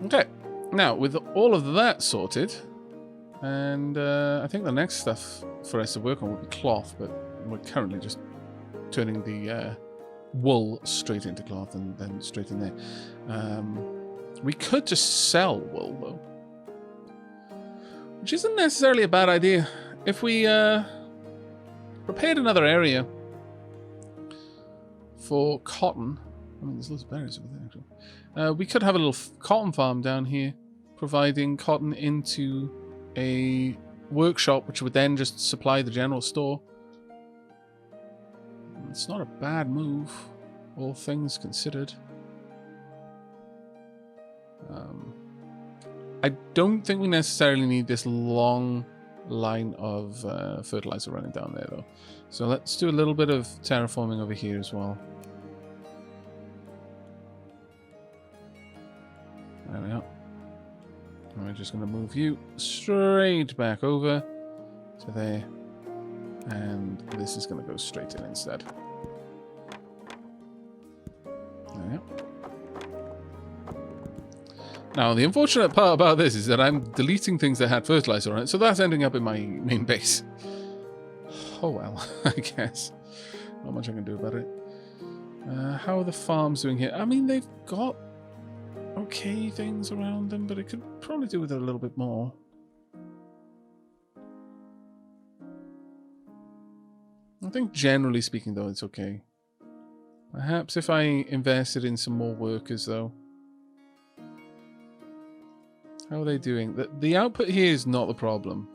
Okay, now with all of that sorted, and I think the next stuff for us to work on would be cloth, but we're currently just turning the wool straight into cloth and then straight in there. We could just sell wool, though, which isn't necessarily a bad idea. If we prepared another area for cotton, I mean, there's lots of berries over there, actually. We could have a little cotton farm down here, providing cotton into a workshop, which would then just supply the general store. It's not a bad move, all things considered. I don't think we necessarily need this long line of fertilizer running down there, though. So let's do a little bit of terraforming over here as well. There we are. And we're just going to move you straight back over to there. And this is going to go straight in instead. There we are. Now, the unfortunate part about this is that I'm deleting things that had fertilizer on it, so that's ending up in my main base. Oh well, I guess. Not much I can do about it. How are the farms doing here? I mean, they've got okay things around them, but it could probably do with it a little bit more. I think generally speaking, though, it's okay. Perhaps if I invested in some more workers, though. How are they doing? The output here is not the problem.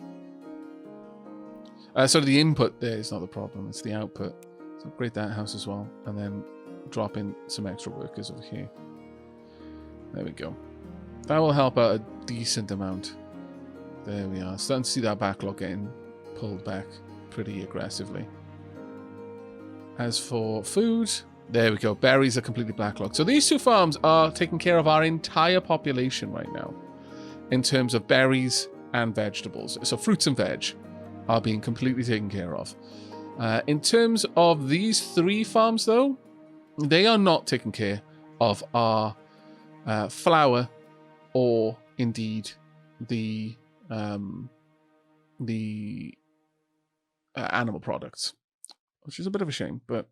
So the input there is not the problem. It's the output. So upgrade that house as well. And then drop in some extra workers over here. There we go. That will help out a decent amount. There we are. Starting to see that backlog getting pulled back pretty aggressively. As for food, there we go. Berries are completely backlogged. So these two farms are taking care of our entire population right now, in terms of berries and vegetables. So fruits and veg are being completely taken care of. In terms of these three farms, though, they are not taking care of our flour or indeed the animal products, which is a bit of a shame, but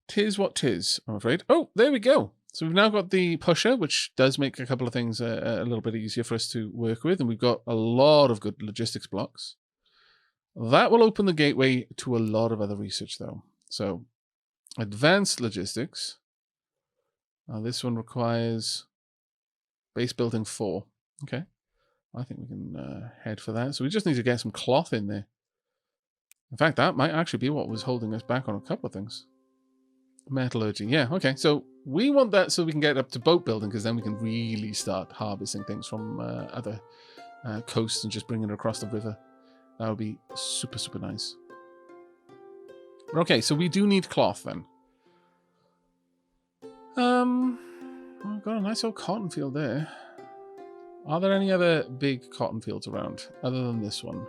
tis what tis, I'm afraid. Oh, there we go. So we've now got the pusher, which does make a couple of things a little bit easier for us to work with. And we've got a lot of good logistics blocks. That will open the gateway to a lot of other research, though. So advanced logistics. Now this one requires base building 4. Okay. I think we can head for that. So we just need to get some cloth in there. In fact, that might actually be what was holding us back on a couple of things. Metallurgy. Yeah, okay. So we want that so we can get up to boat building, because then we can really start harvesting things from other coasts and just bringing it across the river. That would be super, super nice. Okay, so we do need cloth then. I've got a nice old cotton field there. Are there any other big cotton fields around other than this one?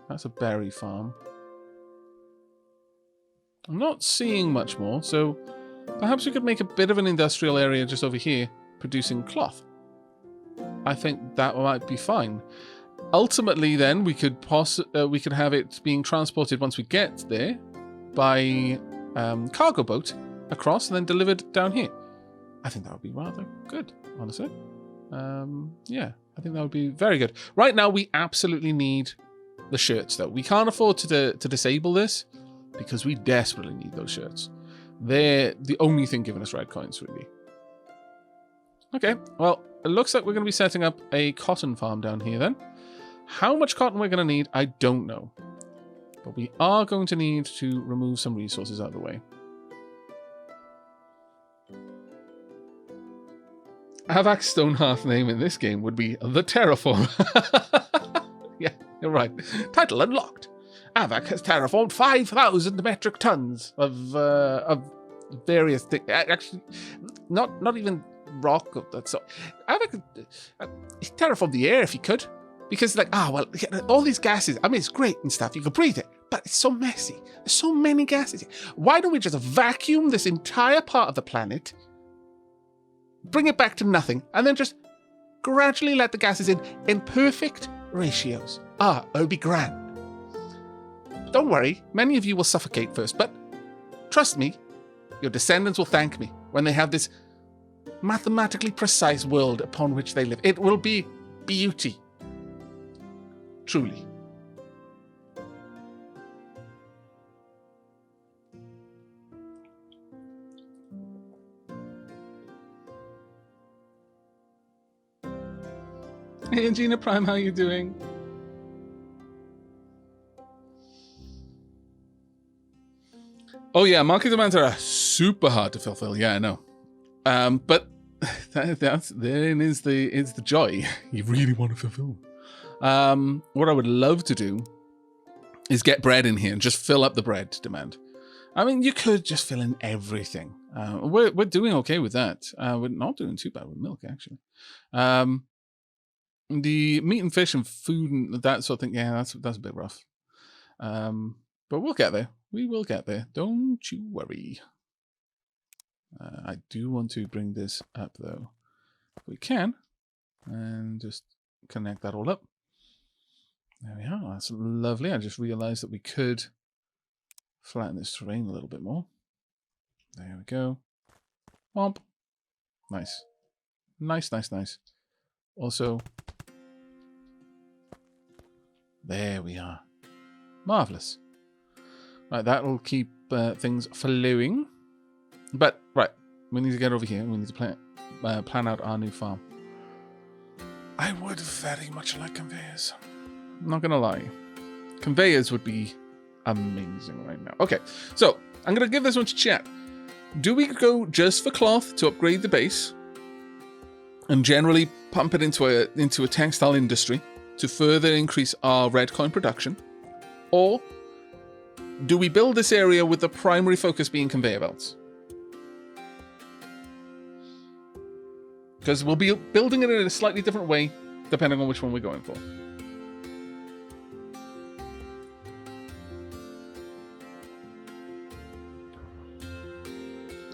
That's a berry farm. I'm not seeing much more, so perhaps we could make a bit of an industrial area just over here producing cloth. I think that might be fine. Ultimately, then, we could have it being transported once we get there by cargo boat across and then delivered down here. I think that would be rather good, honestly. Yeah, I think that would be very good. Right now, we absolutely need the shirts, though. We can't afford to disable this, because we desperately need those shirts. They're the only thing giving us red coins, really. Okay, well, it looks like we're going to be setting up a cotton farm down here, then. How much cotton we're going to need, I don't know. But we are going to need to remove some resources out of the way. Aavak's Stonehearth name in this game would be the Terraform. Yeah, you're right. Title unlocked. Aavak has terraformed 5,000 metric tons of various things. Actually, not even rock. So Aavak he terraformed the air if he could, because like well, all these gases. I mean, it's great and stuff. You can breathe it, but it's so messy. There's so many gases. Why don't we just vacuum this entire part of the planet, bring it back to nothing, and then just gradually let the gases in perfect ratios. It'll be grand. Don't worry, many of you will suffocate first, but trust me, your descendants will thank me when they have this mathematically precise world upon which they live. It will be beauty. Truly. Hey, Gina Prime, how you doing? Oh yeah, market demands are super hard to fulfill. Yeah, I know. But therein is the joy. You really want to fulfill. What I would love to do is get bread in here and just fill up the bread demand. I mean, you could just fill in everything. We're doing okay with that. We're not doing too bad with milk, actually. The meat and fish and food and that sort of thing, yeah, that's a bit rough. But we'll get there. We will get there. Don't you worry. I do want to bring this up, though. If we can. And just connect that all up. There we are. That's lovely. I just realized that we could flatten this terrain a little bit more. There we go. Womp. Nice. Nice, nice, nice. Also, there we are. Marvellous. Right, that'll keep things flowing. But, right, we need to get over here. We need to plan out our new farm. I would very much like conveyors. I'm not going to lie. Conveyors would be amazing right now. Okay, so I'm going to give this one to chat. Do we go just for cloth to upgrade the base and generally pump it into a textile industry to further increase our red coin production? Or do we build this area with the primary focus being conveyor belts? Because we'll be building it in a slightly different way depending on which one we're going for.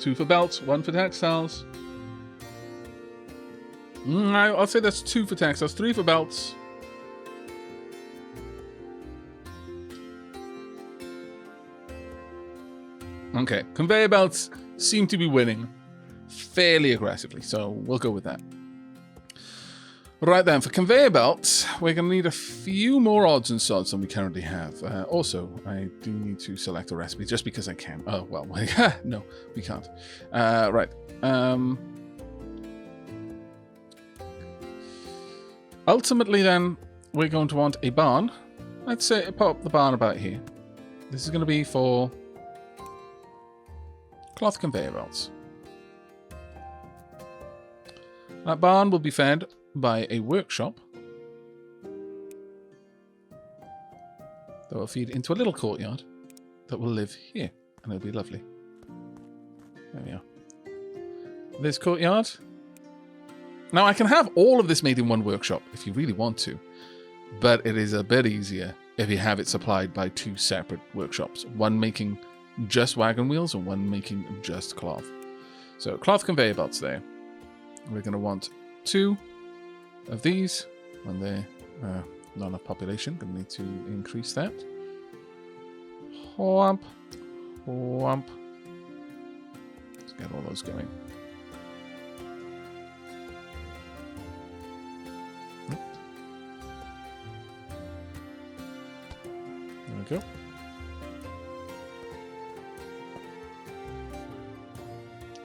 Two for belts, one for textiles. I'll say that's 2 for textiles, 3 for belts. Okay, conveyor belts seem to be winning fairly aggressively, so we'll go with that. Right then, for conveyor belts, we're going to need a few more odds and sods than we currently have. Also, I do need to select a recipe just because I can. Oh, well, no, we can't. Right. Ultimately, then, we're going to want a barn. Let's say pop the barn about here. This is going to be for cloth conveyor belts. That barn will be fed by a workshop that will feed into a little courtyard that will live here, and it'll be lovely. There we are. This courtyard. Now, I can have all of this made in one workshop if you really want to, but it is a bit easier if you have it supplied by 2 separate workshops, one making just wagon wheels and one making just cloth. So cloth conveyor belts there. We're going to want 2 of these when they're not enough population. Going to need to increase that. Whomp, whomp. Let's get all those going. There we go.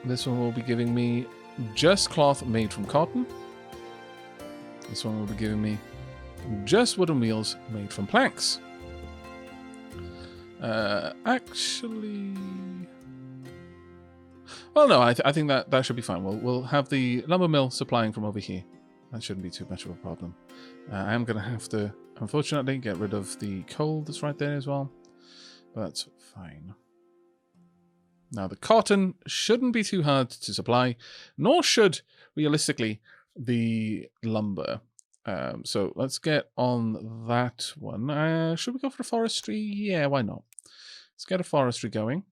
This one will be giving me just cloth made from cotton. This one will be giving me just wooden wheels made from planks. Actually... Well, no, I think that should be fine. We'll have the lumber mill supplying from over here. That shouldn't be too much of a problem. I am going to have to, unfortunately, get rid of the coal that's right there as well. But that's fine. Now, the cotton shouldn't be too hard to supply, nor should, realistically, the lumber. So let's get on that one. Should we go for forestry? Yeah, why not? Let's get a forestry going.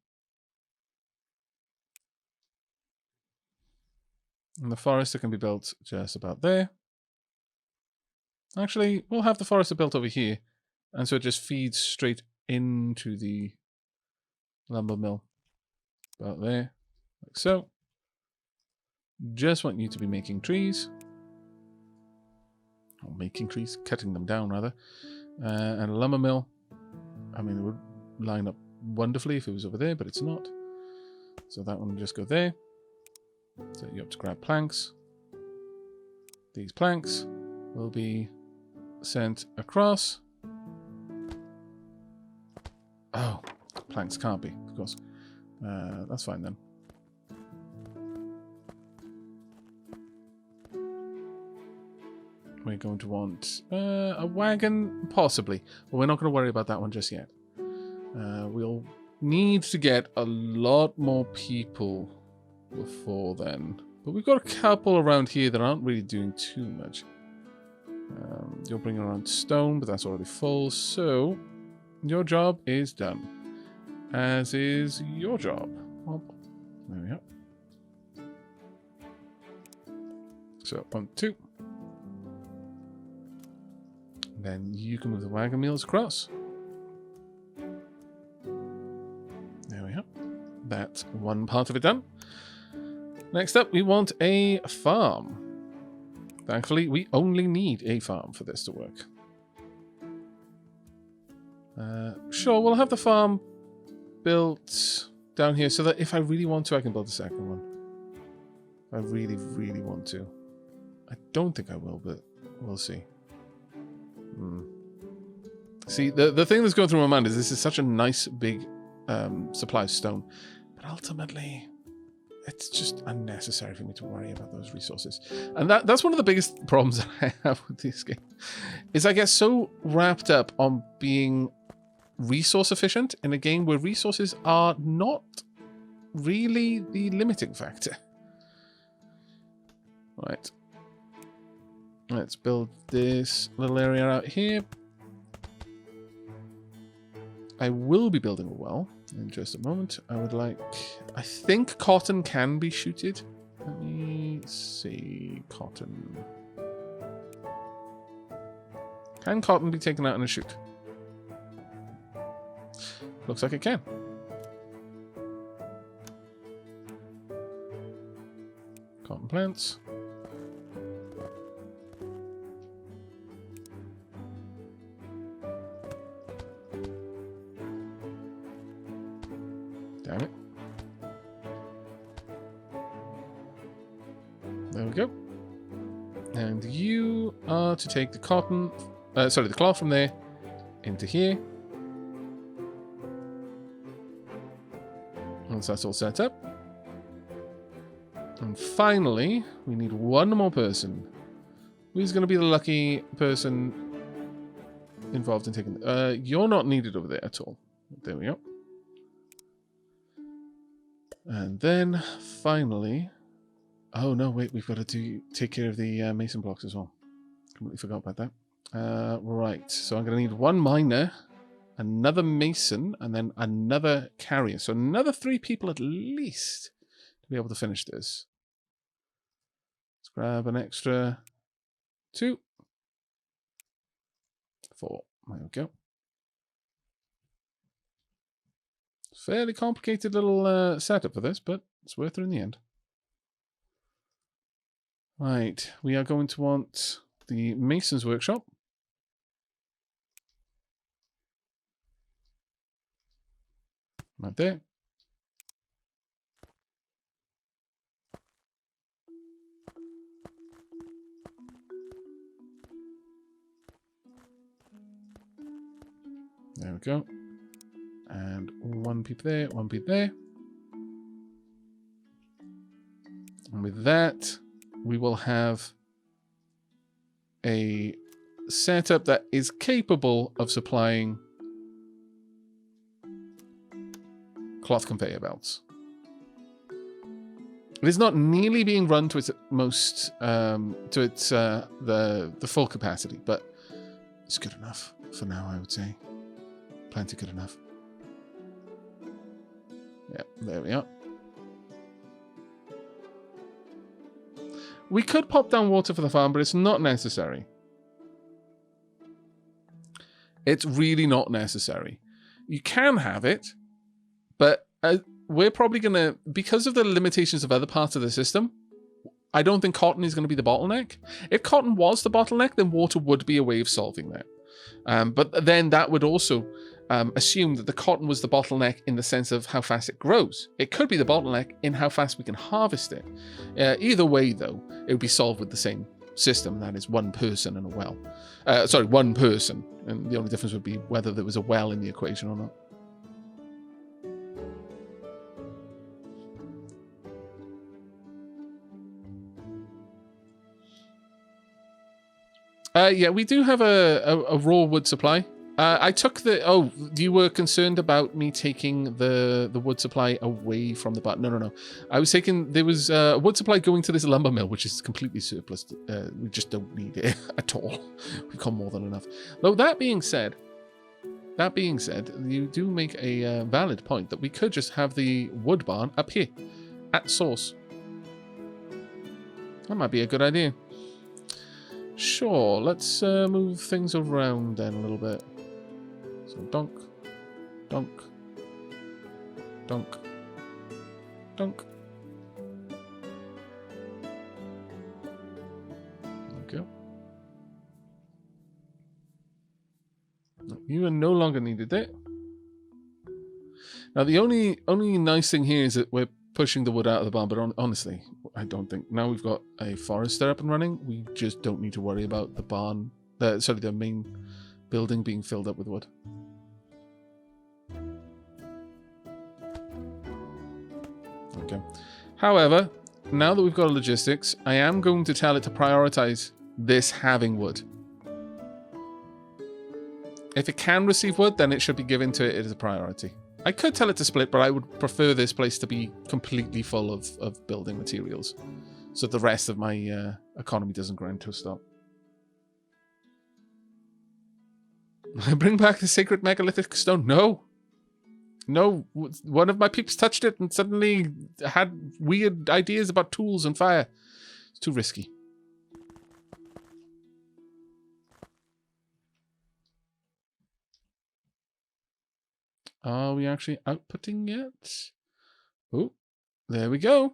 And the forester can be built just about there. Actually, we'll have the forester built over here. And so it just feeds straight into the lumber mill. About there. Like so. Just want you to be making trees. Or making trees. Cutting them down, rather. And a lumber mill. I mean, it would line up wonderfully if it was over there, but it's not. So that one will just go there. Set you up to grab planks. These planks will be sent across. Oh, planks can't be, of course. That's fine then. We're going to want a wagon, possibly. But we're not going to worry about that one just yet. We'll need to get a lot more people before then. But we've got a couple around here that aren't really doing too much. You're bringing around stone, but that's already full. So, your job is done. As is your job. Well, there we go. So, 1, 2. Then you can move the wagon wheels across. There we go. That's one part of it done. Next up, we want a farm. Thankfully, we only need a farm for this to work. Sure, we'll have the farm built down here so that if I really want to, I can build a second one. I really, really want to. I don't think I will, but we'll see. See, the thing that's going through my mind is this is such a nice big supply of stone, but ultimately it's just unnecessary for me to worry about those resources. And that's one of the biggest problems that I have with this game, is I get so wrapped up on being resource efficient in a game where resources are not really the limiting factor. Right. Let's build this little area out here. I will be building a well in just a moment. I think cotton can be shooted. Let me see. Cotton. Can cotton be taken out in a shoot? Looks like it can. Cotton plants. Damn it. There we go. And you are to take the cotton, the cloth from there into here. Once that's all set up. And finally, we need one more person. Who's going to be the lucky person involved in taking... you're not needed over there at all. There we go. And then, finally... Oh, no, wait, we've got to take care of the mason blocks as well. Completely forgot about that. Right, so I'm going to need one miner, another mason, and then another carrier. So another 3 people at least to be able to finish this. Let's grab an extra 2. 4. There we go. Fairly complicated little setup for this, but it's worth it in the end. Right, we are going to want the mason's workshop. Right there. There we go. And 1 peep there, 1 peep there. And with that, we will have a setup that is capable of supplying cloth conveyor belts. It is not nearly being run to its most, the full capacity, but it's good enough for now, I would say. Plenty good enough. Yeah, there we are. We could pop down water for the farm, but it's not necessary. It's really not necessary. You can have it, but we're probably going to, because of the limitations of other parts of the system, I don't think cotton is going to be the bottleneck. If cotton was the bottleneck, then water would be a way of solving that. But then that would also assume that the cotton was the bottleneck in the sense of how fast it grows. It could be the bottleneck in how fast we can harvest it. Either way, though, it would be solved with the same system, that is one person and a well. One person. And the only difference would be whether there was a well in the equation or not. Yeah, we do have a raw wood supply. I took the... Oh, you were concerned about me taking the wood supply away from the barn. No. I was taking... There was a wood supply going to this lumber mill, which is completely surplus. We just don't need it at all. We've got more than enough. Though that being said, you do make a valid point that we could just have the wood barn up here at source. That might be a good idea. Sure, let's move things around then a little bit. So donk, donk, donk, donk. Okay. You are no longer needed there. Now the only nice thing here is that we're pushing the wood out of the barn, but honestly, I don't think... Now we've got a forester up and running, we just don't need to worry about the barn... the main building being filled up with wood. Okay. However, now that we've got logistics, I am going to tell it to prioritize this having wood. If it can receive wood, then it should be given to it as a priority. I could tell it to split, but I would prefer this place to be completely full of building materials, so the rest of my economy doesn't grind to a stop. Bring back the sacred megalithic stone. No. No, one of my peeps touched it and suddenly had weird ideas about tools and fire. It's too risky. Are we actually outputting yet? Oh, there we go.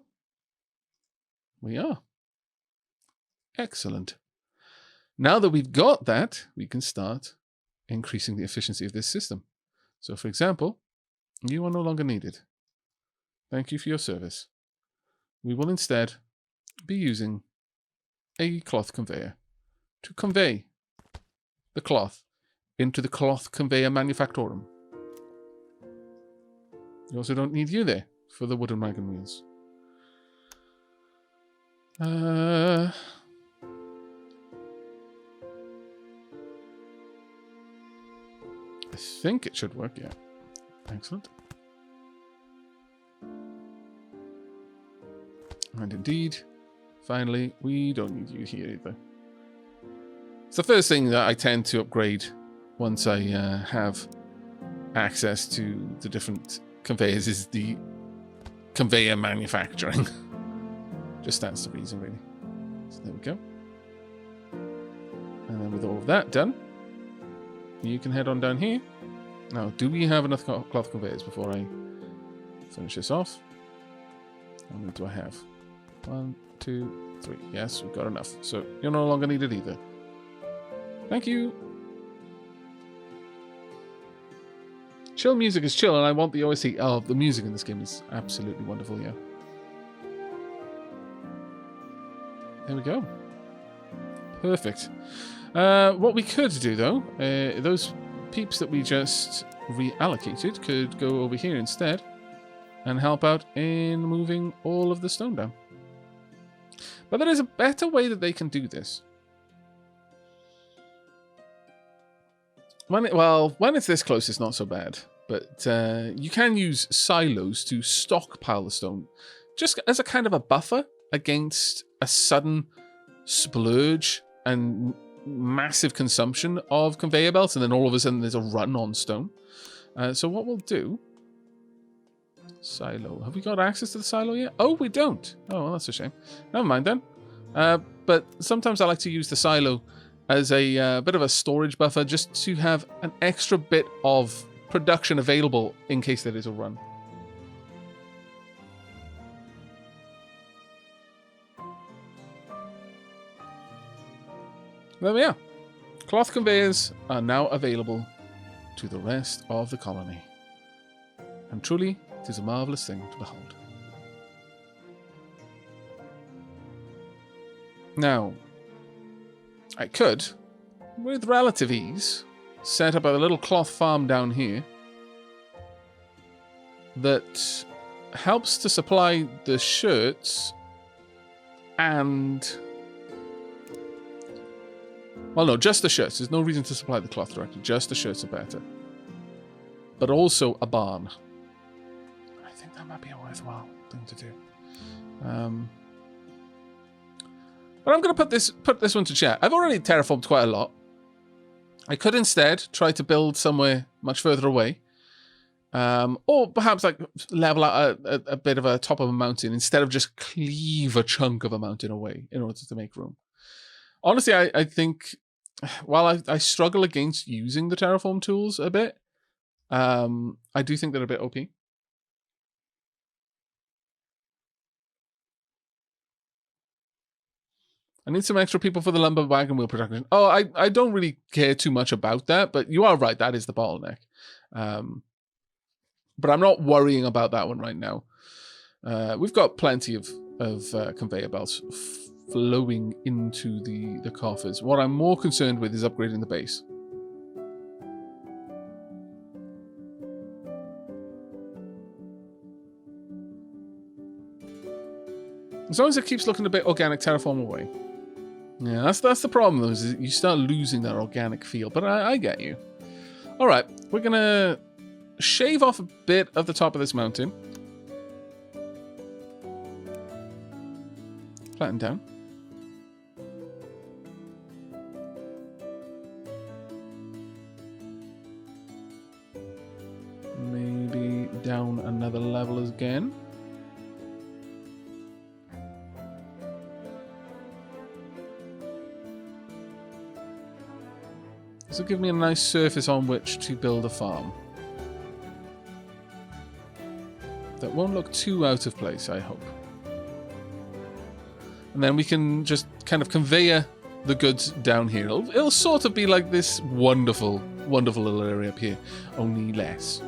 We are. Excellent. Now that we've got that, we can start increasing the efficiency of this system. So, for example, you are no longer needed. Thank you for your service. We will instead be using a cloth conveyor to convey the cloth into the cloth conveyor manufactorum. You also don't need you there for the wooden wagon wheels. I think it should work, yeah. Excellent. And indeed, finally, we don't need you here either. It's the first thing that I tend to upgrade once I have access to the different conveyors is the conveyor manufacturing. Just that's the reason, really. So there we go. And then with all of that done, you can head on down here. Now, do we have enough cloth conveyors before I finish this off? How many do I have? 1, 2, 3. Yes, we've got enough. So you're no longer needed either. Thank you. Chill music is chill, and I want the OST. Oh, the music in this game is absolutely wonderful, yeah. There we go. Perfect. What we could do, though, those peeps that we just reallocated could go over here instead and help out in moving all of the stone down. But there is a better way that they can do this. When it's this close, it's not so bad. But you can use silos to stockpile the stone, just as a kind of a buffer against a sudden splurge and massive consumption of conveyor belts, and then all of a sudden there's a run on stone. So what we'll do... Silo. Have we got access to the silo yet? Oh, we don't. Oh, well, that's a shame. Never mind then. But sometimes I like to use the silo as a bit of a storage buffer, just to have an extra bit of production available in case there is a run. There we are. Cloth conveyors are now available to the rest of the colony. And truly, it is a marvellous thing to behold. Now, I could, with relative ease, set up a little cloth farm down here that helps to supply the shirts and... Well, no, just the shirts. There's no reason to supply the cloth directly. Just the shirts are better. But also a barn. I think that might be a worthwhile thing to do. But I'm going to put this one to chat. I've already terraformed quite a lot. I could instead try to build somewhere much further away. Or perhaps like level out a bit of a top of a mountain instead of just cleave a chunk of a mountain away in order to make room. Honestly, I think, while I struggle against using the terraform tools a bit, I do think they're a bit OP. I need some extra people for the lumber wagon wheel production. Oh, I don't really care too much about that, but you are right, that is the bottleneck. But I'm not worrying about that one right now. We've got plenty of conveyor belts flowing into the coffers. What I'm more concerned with is upgrading the base. As long as it keeps looking a bit organic terraform away. Yeah, that's the problem though, is you start losing that organic feel, but I get you. Alright, we're gonna shave off a bit of the top of this mountain. Flatten down. Maybe down another level again. This will give me a nice surface on which to build a farm. That won't look too out of place, I hope. And then we can just kind of conveyor the goods down here. It'll sort of be like this wonderful, wonderful little area up here, only less.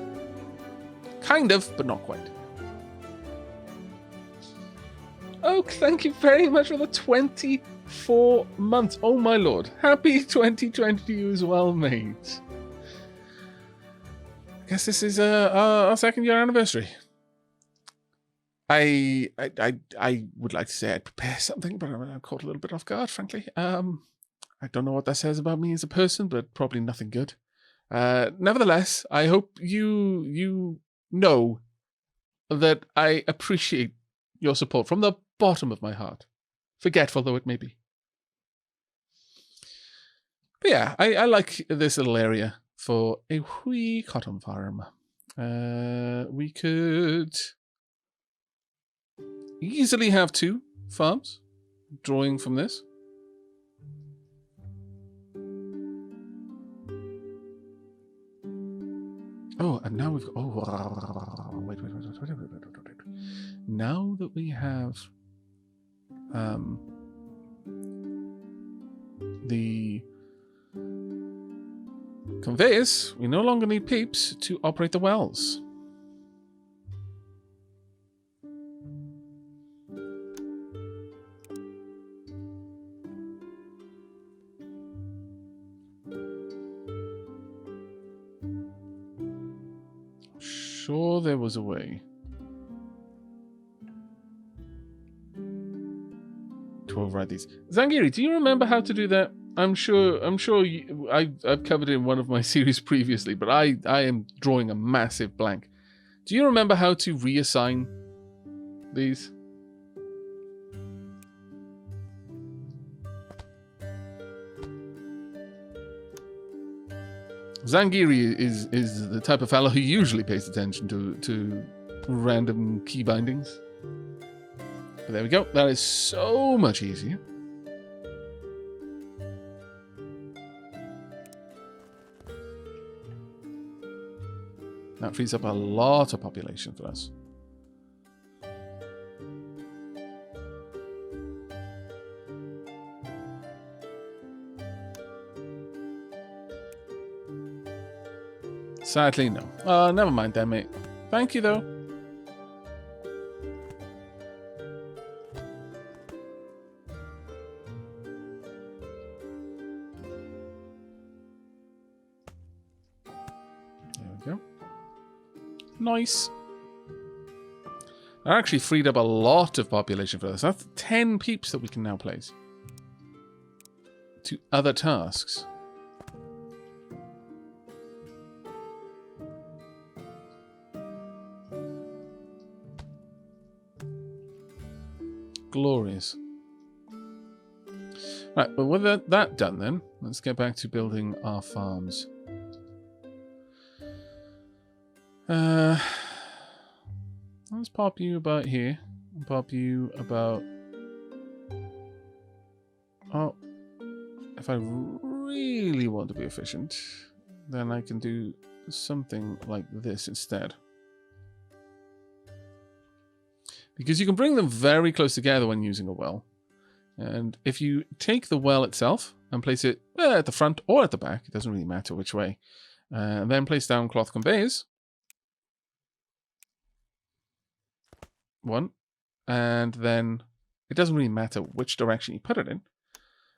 Kind of, but not quite. Oh, thank you very much for the 24 months. Oh my lord. Happy 2020 to you as well, mate. I guess this is our second year anniversary. I would like to say I'd prepare something, but I'm caught a little bit off guard, frankly. I don't know what that says about me as a person, but probably nothing good. Nevertheless, I hope you know that I appreciate your support from the bottom of my heart, forgetful though it may be. But yeah, I like this little area for a wee cotton farm. We could easily have 2 farms, drawing from this. Oh, and now we've got... Oh, wait. Now that we have the conveyors, we no longer need peeps to operate the wells. Sure, there was a way to override these. Zangiri, do you remember how to do that? I'm sure I've covered it in one of my series previously, but I am drawing a massive blank. Do you remember how to reassign these? Zangiri is the type of fellow who usually pays attention to random key bindings. But there we go. That is so much easier. That frees up a lot of population for us. Sadly, no. Never mind then, mate. Thank you, though. There we go. Nice. That actually freed up a lot of population for us. That's 10 peeps that we can now place to other tasks. Glorious. Right, well, with that done then, let's get back to building our farms. Let's pop you about here. And pop you about... Oh, if I really want to be efficient, then I can do something like this instead. Because you can bring them very close together when using a well. And if you take the well itself and place it at the front or at the back, it doesn't really matter which way, and then place down cloth conveyors. One. And then it doesn't really matter which direction you put it in.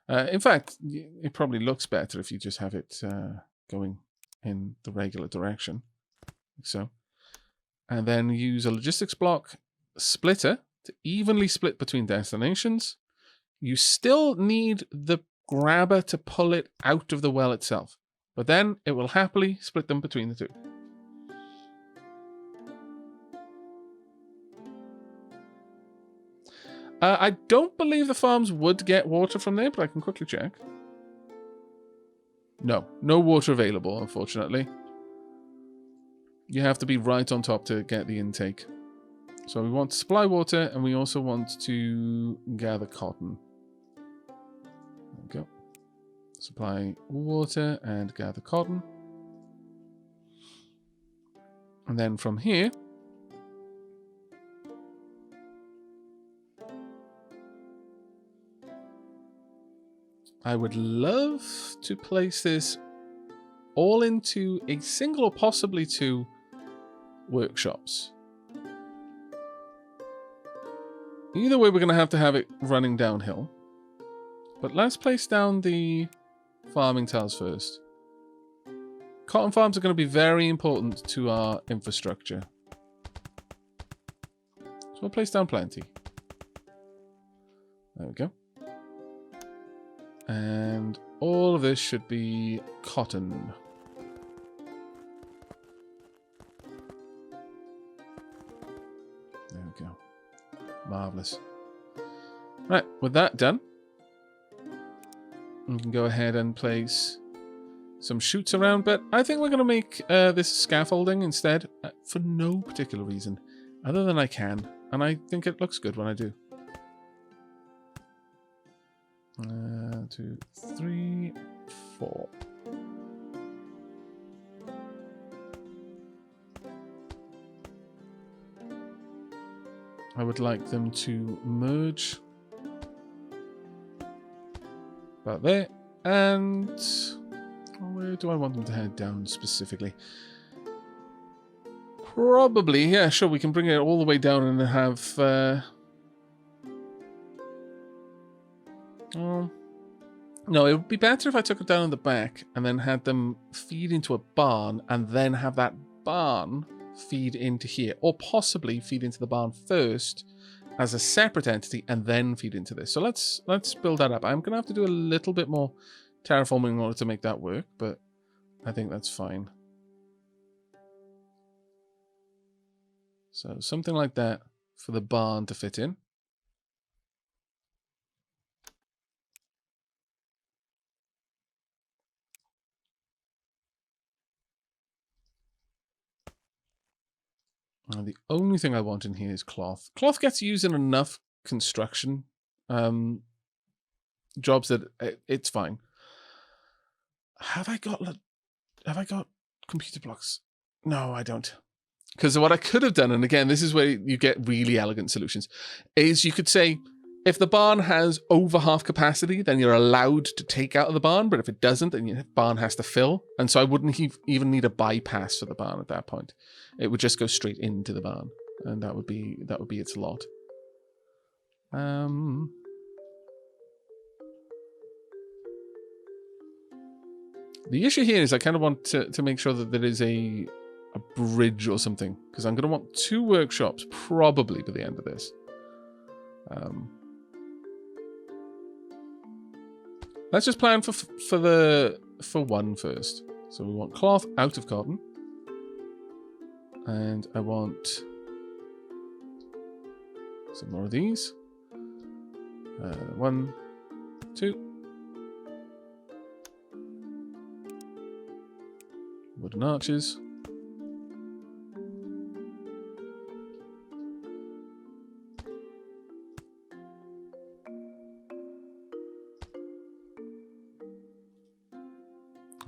In fact, it probably looks better if you just have it going in the regular direction. Like so. And then use a logistics block splitter to evenly split between destinations. You still need the grabber to pull it out of the well itself, but then it will happily split them between the two. I don't believe the farms would get water from there, but I can quickly check. No water available, unfortunately. You have to be right on top to get the intake. So we want to supply water, and we also want to gather cotton. There we go. Supply water and gather cotton. And then from here, I would love to place this all into a single or possibly two workshops. Either way, we're going to have it running downhill. But let's place down the farming tiles first. Cotton farms are going to be very important to our infrastructure. So we'll place down plenty. There we go. And all of this should be cotton. There we go. Marvellous. Right, with that done, we can go ahead and place some chutes around, but I think we're going to make this scaffolding instead for no particular reason, other than I can, and I think it looks good when I do. 2, 3, 4. I would like them to merge about there, and where do I want them to head down specifically? Probably, yeah, sure, we can bring it all the way down and have no, it would be better if I took it down in the back and then had them feed into a barn and then have that barn feed into here, or possibly feed into the barn first as a separate entity and then feed into this. So let's build that up. I'm going to have to do a little bit more terraforming in order to make that work, but I think that's fine. So something like that for the barn to fit in. The only thing I want in here is cloth. Cloth gets used in enough construction jobs that it's fine. Have I got computer blocks? No, I don't. Because what I could have done, and again, this is where you get really elegant solutions, is you could say, if the barn has over half capacity, then you're allowed to take out of the barn, but if it doesn't, then your barn has to fill. And so I wouldn't even need a bypass for the barn at that point. It would just go straight into the barn, and that would be its lot. The issue here is I kind of want to make sure that there is a bridge or something, because I'm going to want 2 workshops probably by the end of this. Let's just plan for one first. So we want cloth out of cotton, and I want some more of these. 1, 2. Wooden arches.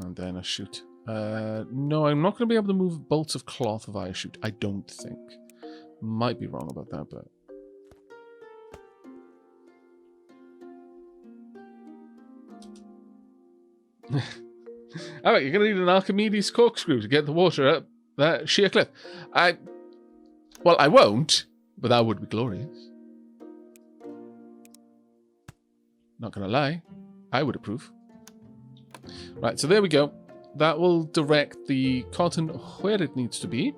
And then a chute. No, I'm not going to be able to move bolts of cloth via chute, I don't think. Might be wrong about that, but... Alright, you're going to need an Archimedes corkscrew to get the water up that sheer cliff. Well, I won't, but that would be glorious. Not going to lie, I would approve. Right, so there we go. That will direct the cotton where it needs to be.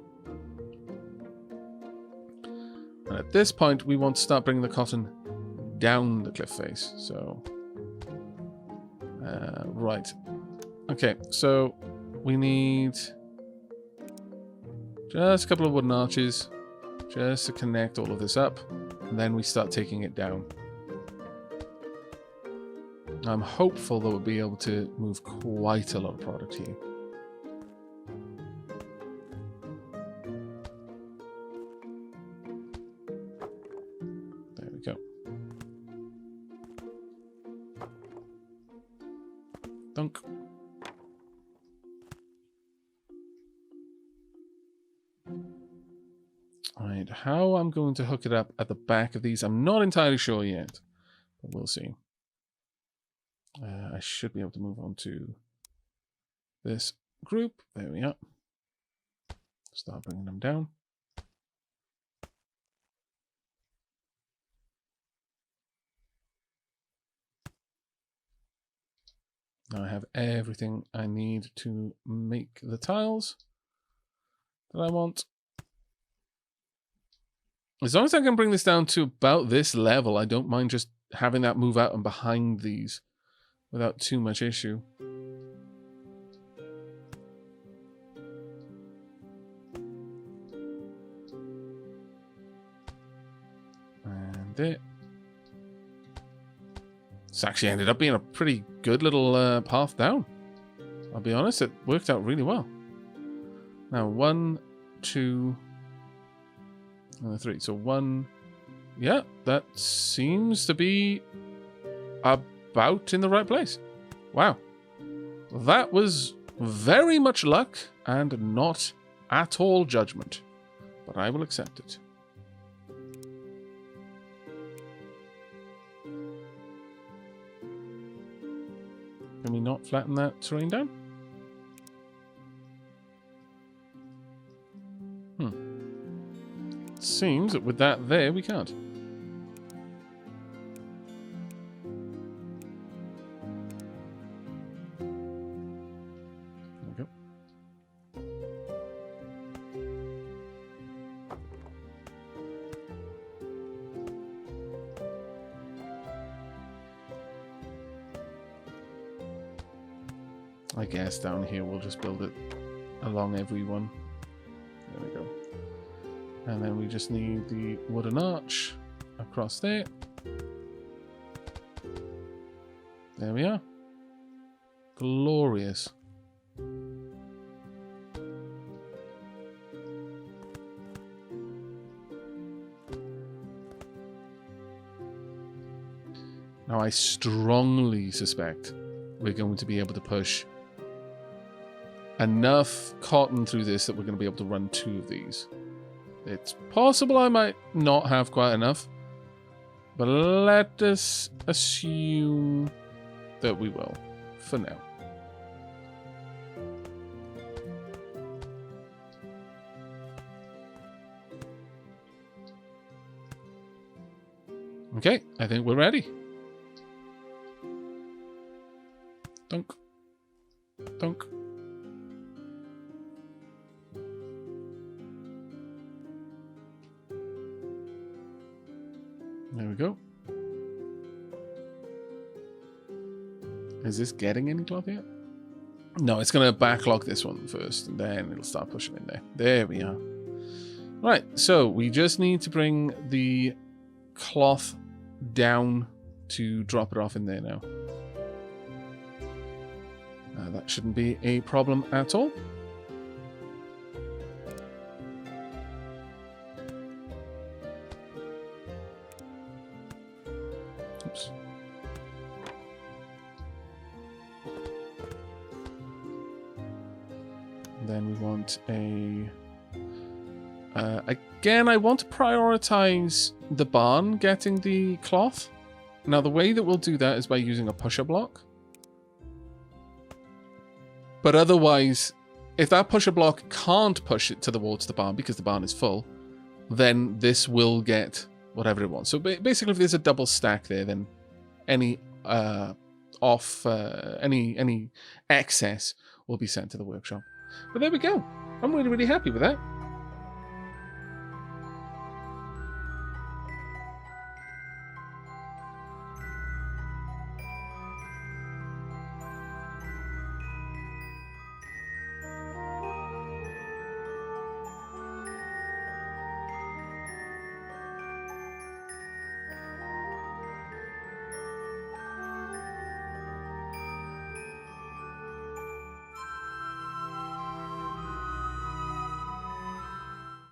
And at this point, we want to start bringing the cotton down the cliff face. So, right. Okay, so we need just a couple of wooden arches just to connect all of this up. And then we start taking it down. I'm hopeful that we'll be able to move quite a lot of product here. There we go. Dunk. Alright, how I'm going to hook it up at the back of these, I'm not entirely sure yet, but we'll see. I should be able to move on to this group. There we are. Start bringing them down. Now I have everything I need to make the tiles that I want. As long as I can bring this down to about this level, I don't mind just having that move out and behind these without too much issue. And it. This actually ended up being a pretty good little path down. I'll be honest, it worked out really well. Now 1, 2, and 3. So 1, yeah, that seems to be about in the right place. Wow. That was very much luck and not at all judgment, but I will accept it. Can we not flatten that terrain down? It seems that with that there, we can't. There we go. I guess down here we'll just build it along every one. There we go. And then we just need the wooden arch across there. There we are. Glorious. Now I strongly suspect we're going to be able to push enough cotton through this that we're going to be able to run 2 of these. It's possible I might not have quite enough, but let us assume that we will, for now. Okay, I think we're ready. Dunk. Dunk. There we go. Is this getting any cloth yet? No, it's going to backlog this one first, and then it'll start pushing in there. There we are. Right, so we just need to bring the cloth down to drop it off in there now. That shouldn't be a problem at all. Oops. Then we want a... again, I want to prioritize the barn getting the cloth. Now, the way that we'll do that is by using a pusher block. But otherwise, if that pusher block can't push it towards the barn because the barn is full, then this will get whatever it wants. So basically, if there's a double stack there, then any any excess will be sent to the workshop. But there we go. I'm really, really happy with that.